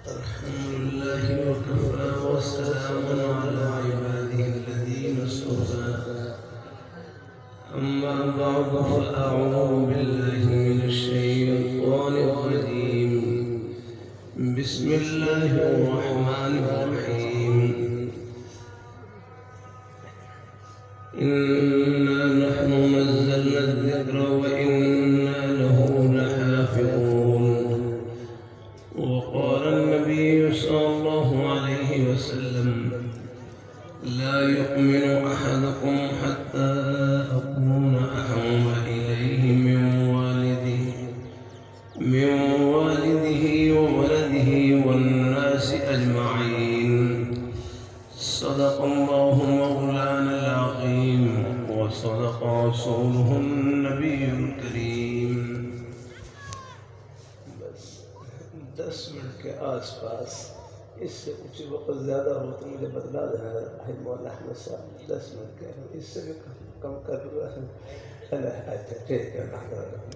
الحمد لله وكفى وسلام على عباده الذين اصطفى أما بعد فأعوذ بالله من الشيطان الرجيم بسم الله الرحمن الرحيم إنا نحن نزلنا الذكر وإنا له لحافظون وقال النبي صلى الله عليه وسلم لا يؤمن أحدكم حتى أكون أحب إليه من والده وولده والناس أجمعين صدق الله مولانا العظيم وصدق رسوله النبي الكريم. 10 منٹ کے آس پاس، اس سے کچھ وقت زیادہ ہو تو مجھے بدلا دینا ہے مولانا احمد صاحب. 10 منٹ کے اس سے بھی کم کر دوں. اچھا ٹھیک ہے،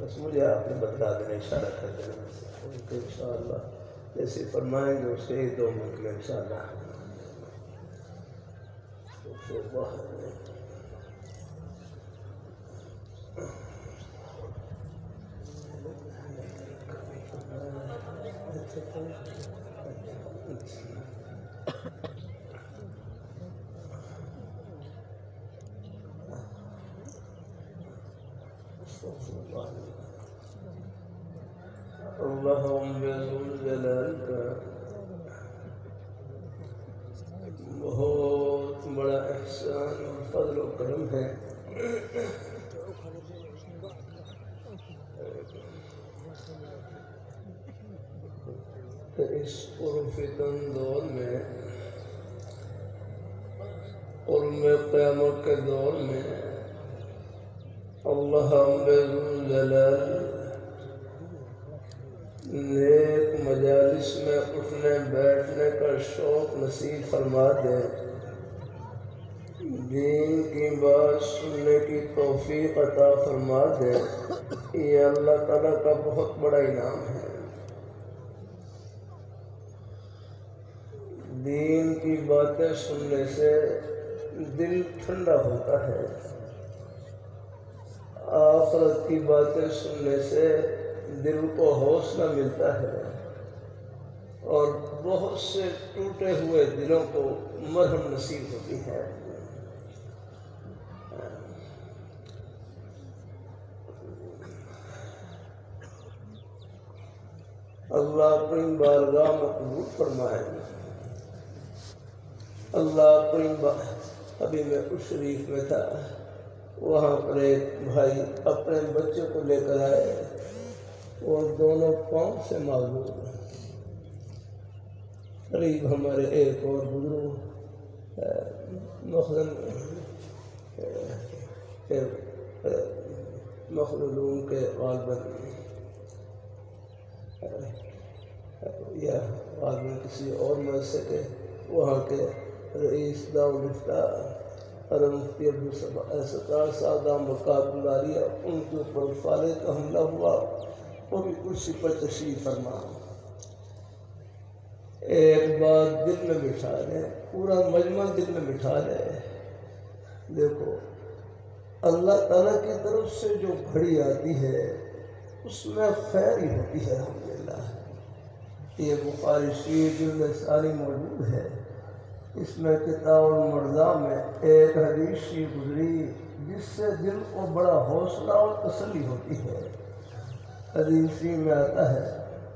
بس مجھے آپ نے بدلا دینا، اشارہ کر دینا ان شاء اللہ جیسے فرمائیں گے اس کے 2 منٹ میں ان شاء اللہ. اللہم بذوالجلال کا بہت بڑا احسان اور فضل و کرم ہے کہ اس پرفتن دور میں، قرم قیامت کے دور میں، اللہ بذوالجلال نیک مجالس میں اٹھنے بیٹھنے کا شوق نصیب فرما دے، دین کی بات سننے کی توفیق عطا فرما دے. یہ اللہ تعالیٰ کا بہت بڑا انعام ہے. دین کی باتیں سننے سے دل ٹھنڈا ہوتا ہے، آخرت کی باتیں سننے سے دل کو حوصلہ ملتا ہے اور بہت سے ٹوٹے ہوئے دلوں کو مرہم نصیب ہوتی ہے. اللہ اپنی بارگاہ مقبول فرمائے. اللہ اپنی ابھی میں اس شریف میں تھا، وہاں پر ایک بھائی اپنے بچے کو لے کر آئے، وہ دونوں پاؤں سے معذور ہیں. قریب ہمارے ایک اور بزرگ مخلوم کے غالباً یا غالباً کسی اور مدرسے کے وہاں کے رئیس دارالفتاء اور مفتی عبدالستار صاحب برکاتہ اللہ، ان کے اوپر فالج کا حملہ ہوا، وہ بھی کرسی پر تشریف فرما. ایک بات دل میں بٹھا لے، پورا مجمع دل میں بٹھا لے. دیکھو اللہ تعالیٰ کی طرف سے جو گھڑی آتی ہے اس میں خیر ہی ہوتی ہے. الحمدللہ یہ بخاری شریف جلد ثانی موجود ہے، اس میں کتاب المرضاء میں ایک حدیث گزری جس سے دل کو بڑا حوصلہ اور تسلی ہوتی ہے. حدیث میں آتا ہے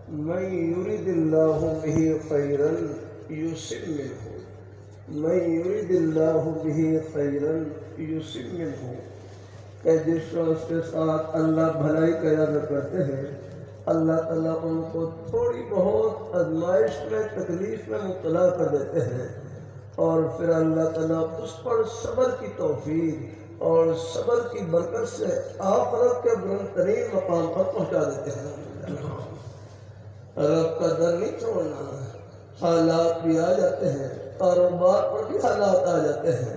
من یرید اللہ بہ خیرا یصب منہ، من یرید اللہ بہ خیرا یصب منہ، کہ جس شخص کے ساتھ اللہ بھلائی کا ارادہ کرتے ہیں، اللہ تعالیٰ ان کو تھوڑی بہت آزمائش میں، تکلیف میں مبتلا کر دیتے ہیں، اور پھر اللہ تعالیٰ اس پر صبر کی توفیق اور صبر کی برکت سے آخرت کے بلند ترین مقام پر پہنچا دیتے ہیں. رب کا در نہیں چھوڑنا. حالات بھی آ جاتے ہیں، کاروبار پر بھی حالات آ جاتے ہیں.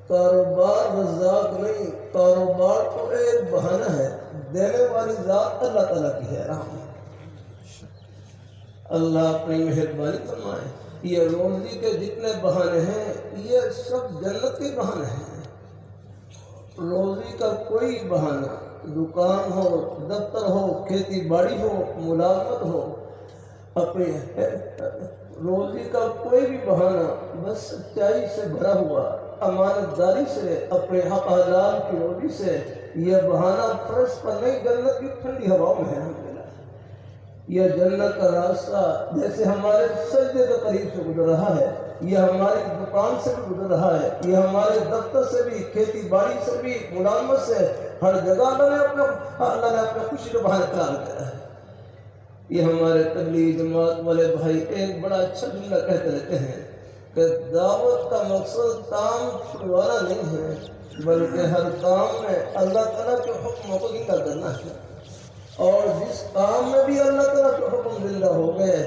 کاروبار رزاق نہیں، کاروبار تو ایک بہانہ ہے، دینے والی ذات اللہ تعالیٰ کی ہے. اللہ اپنی مہربانی فرمائے۔ یہ روزی کے جتنے بہانے ہیں یہ سب جنت کے بہانے ہیں۔ روزی کا کوئی بہانہ، دکان ہو، دفتر ہو، کھیتی باڑی ہو، ملازمت ہو، اپنے روزی کا کوئی بھی بہانہ بس سچائی سے بھرا ہوا، امانت داری سے، اپنے حق حلال کی روزی سے، یہ بہانہ فرض پر نہیں، جنت کی ٹھنڈی ہوا میں ہے۔ یہ جنت کا راستہ جیسے ہمارے سجدے کے قریب سے گزر رہا ہے، یہ ہماری دکان سے بھی گزر رہا ہے، یہ ہمارے دفتر سے بھی، کھیتی باڑی سے بھی، ملازمت سے، ہر جگہ اللہ نے اپنے خوشی کا بہانہ قرار دیا ہے۔ یہ ہمارے تبلیغ جماعت والے بھائی ایک بڑا اچھا جملہ کہتے رہتے ہیں کہ دعوت کا مقصد کام چھڑوانا نہیں ہے، بلکہ ہر کام میں اللہ تعالیٰ کے حکموں کو زندہ کرنا ہے۔ اور جس کام میں بھی اللہ تعالیٰ کے حکم زندہ ہو گئے،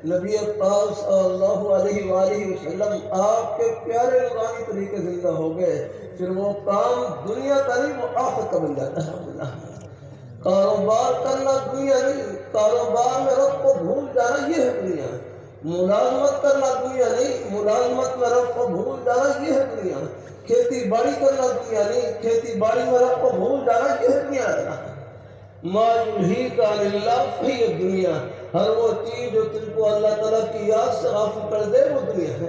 نبی پاک صلی اللہ علیہ وآلہ وسلم آپ کے پیارے نورانی طریقے زندہ ہو گئے، پھر وہ کام دنیا کا نہیں، وہ آخرت کا بن جاتا ہے۔ کاروبار کرنا دنیا نہیں، کاروبار میں رب کو بھول جانا یہ ہے دنیا۔ ملازمت کرنا دنیا نہیں، ملازمت میں رب کو بھول جانا یہ ہے دنیا۔ کھیتی باڑی کرنا دنیا نہیں، کھیتی باڑی میں رب کو بھول جانا یہ ہے دنیا۔ ما یلہیک عن اللہ فہی الدنیا، ہر وہ چیز جو تم کو اللہ تعالیٰ کی یاد سے غافل کر دے وہ دنیا ہے۔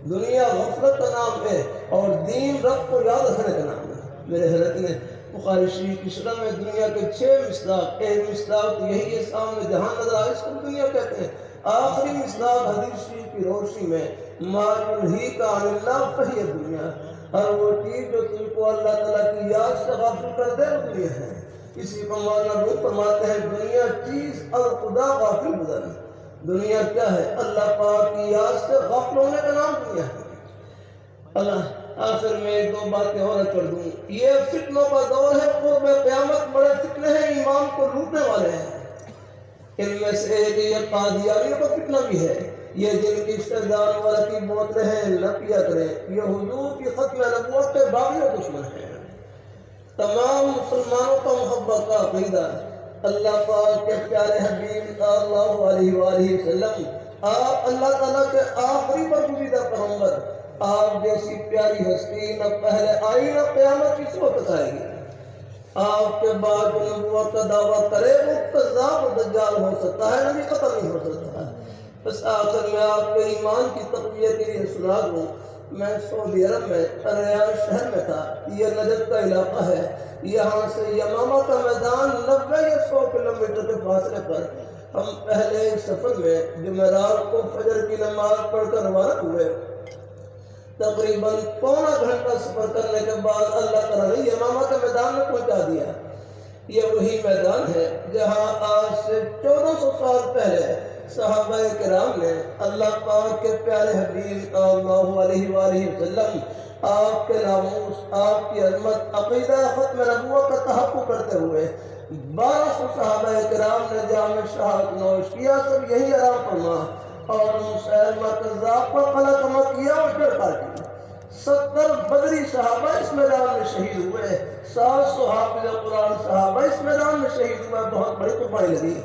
دنیا غفلت کا نام ہے اور دین رب کو یاد رکھنے کا نام ہے۔ میرے حضرت نے بخاری شریف کی شرح میں دنیا کے 6 مصداق، ایک مصداق یہی ہے سامنے جہاں نظر آئے، اس کو دنیا کہتے ہیں۔ آخری مصداق حدیث شریف کی روشنی میں ما یلہیک عن اللہ فہی الدنیا، ہر وہ چیز جو تم کو اللہ تعالیٰ کی یاد سے غافل کر دے وہ دنیا ہے۔ اسی کو مولانا روح فرماتے ہیں دنیا چیز اور خدا غافل بدن۔ دنیا کیا ہے؟ اللہ پاک کی یاد سے غافل ہونے کا نام دنیا ہے۔ اللہ آخر میں 2 باتیں اور کر دوں۔ یہ فتنوں کا دور ہے، قرب قیامت بڑے فتنے ہیں، ایمان کو لوٹنے والے ہیں۔ ان میں سے ایک یہ قادیانیوں کا فتنہ بھی ہے، یہ جن کی استعداد والا کی بوتلیں ہیں نہ پیا کریں، یہ حضور کی ختم نبوت کے باغی و دشمن ہیں۔ تمام مسلمانوں کا محبت کا عقیدہ اللہ پاک کے پیارے حبیب صلی اللہ علیہ وآلہ وسلم، آپ اللہ تعالیٰ کے آخری برگزیدہ پیغمبر، آپ جیسی پیاری ہستی نہ پہلے آئی نہ قیامت کس وقت آئے گی۔ آپ کے بعد جو نبوت کا دعویٰ کرے وہ کذاب و دجال ہو سکتا ہے، نبی قتل نہیں ہو سکتا ہے۔ بس آخر میں آپ کے ایمان کی تقویت کے لیے سنا دوں، میں سعودی عرب میں ریاض شہر میں تھا، یہ نجد کا علاقہ ہے، یہاں سے یمامہ کا میدان 90 یا 100 کلومیٹر کے فاصلے پر۔ ہم پہلے سفر میں جمعرات کو فجر کی نماز پڑھ کر روانہ ہوئے، تقریباً پونا گھنٹہ سفر کرنے کے بعد اللہ تعالیٰ نے یمامہ کے میدان میں پہنچا دیا۔ یہ وہی میدان ہے جہاں آج سے 1400 سال پہلے صحابہ کرام نے اللہ پاک کے پیارے حبیب صلی اللہ علیہ وآلہ وسلم، آپ کے ناموس، آپ کی عظمت، عقیدہ ختم نبوت کا تحقق کرتے ہوئے 1200 صحابہ کرام نے جام شہادت نوش کیا، سب یہی آرام فرما، اور مسلمہ کذاب پر قلع کما کیا اور جڑ کاٹی۔ 70 بدری صحابہ اس میدان میں شہید ہوئے، 700 حافظ قرآن صحابہ اس میدان میں شہید ہوئے، بہت بڑی قربانی لگی۔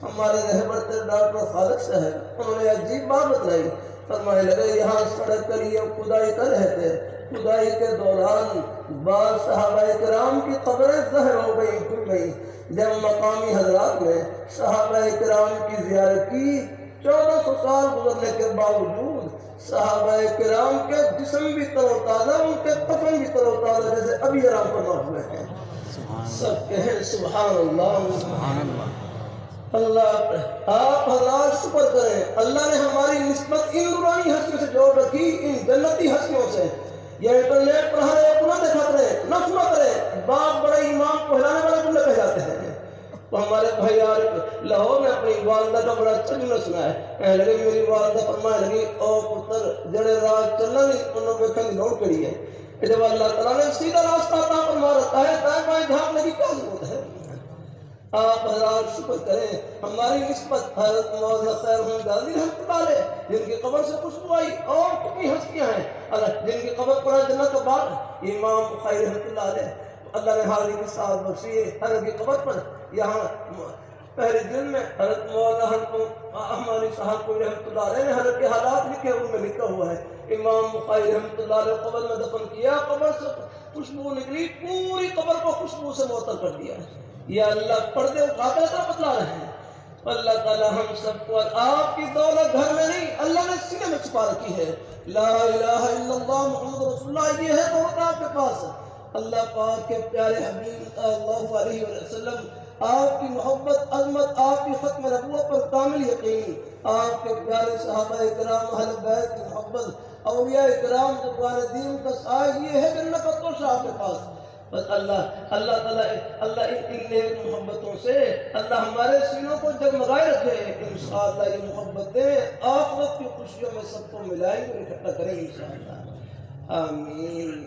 ہمارے رہبر ڈاکٹر خالد صاحب، انہوں نے عجیب بات بتلائی، فرمانے لگے یہاں سڑک کے لیے کھدائی کر رہے تھے، کھدائی کے دوران بعض صحابہ کرام کی قبریں ظاہر ہو گئی، کھل گئی۔ جب مقامی حضرات نے صحابہ کرام کی زیارت کی، 1400 سال گزرنے کے باوجود صحابہ کرام کے جسم بھی تر و تازہ، ان کے کفن بھی تر و تازہ جیسے ابھی آرام فرما ہوئے ہیں۔ سب کہیں سبحان اللہ، سبحان اللہ۔ اللہ آپ حضرات شکر کریں، اللہ نے ہماری نسبت ان نورانی ہستیوں سے جوڑ رکھی، ان جنتی ہستیوں سے۔ یہ انٹرنیٹ پر ہر ایک نہ دیکھا کریں، نہ سنا کریں، باپ بڑے ایمان کو ہلانے والے جملے کہے جاتے ہیں۔ تو ہمارے بھائی یار لاہور میں اپنی والدہ کا بڑا اچھا جملہ سنا ہے، کہنے لگے میری والدہ فرمانے لگی او پتر جڑے راہ چلنا نہیں انہوں نے کھنی لوڑ کری ہے، کہ جب اللہ تعالیٰ نے سیدھا راستہ عطا فرما رکھا ہے دائیں بائیں جھانکنے کی کیا ضرورت ہے۔ آپ حضرات شکر کریں، ہماری نسبت حضرت مولانا خیر محمد علی رحمۃ اللہ علیہ جن کی قبر سے خوشبو آئی، اور کتنی ہستیاں ہیں جن کی قبر پر جنت کا باغ، امام بخاری رحمۃ اللہ علیہ، اللہ نے حاضری کی ساتھ بخشی ہے، حضرت کی قبر پر یہاں پہلے دن میں حضرت مولانا احمدی صاحب کو رحمۃ اللہ علیہ نے حضرت کے حالات لکھے، ان میں لکھا ہوا ہے امام بخاری رحمۃ اللہ علیہ قبر میں دفن کیا، قبر سے خوشبو نکلی، پوری قبر کو خوشبو سے معطر کر دیا۔ یا اللہ پردے اٹھا کر بتلا رہے ہیں۔ اللہ تعالیٰ ہم سب کو آپ کی دولت گھر میں نہیں، اللہ نے سینے میں چھپا رکھی ہے۔ لا الہ الا اللہ محمد رسول اللہ، یہ ہے دولت آپ کے پاس۔ اللہ پاک کے پیارے حبیب صلی اللہ علیہ وسلم، آپ کی محبت، عظمت، آپ کی ختم نبوت پر کامل یقین، آپ کے پیارے صحابہ کرام، اہل بیت کی محبت، اولیاء کرام جو قرآن دین کا سایہ، یہ ہے جنت کا توشہ آپ کے پاس۔ بس اللہ تعالیٰ ان نیک محبتوں سے اللہ ہمارے سینوں کو جگمگائے رکھے، انشاءاللہ یہ محبتیں آخرت کی خوشیوں میں سب کو ملائیں گے اور اکٹھا کریں گے انشاءاللہ۔ آمین۔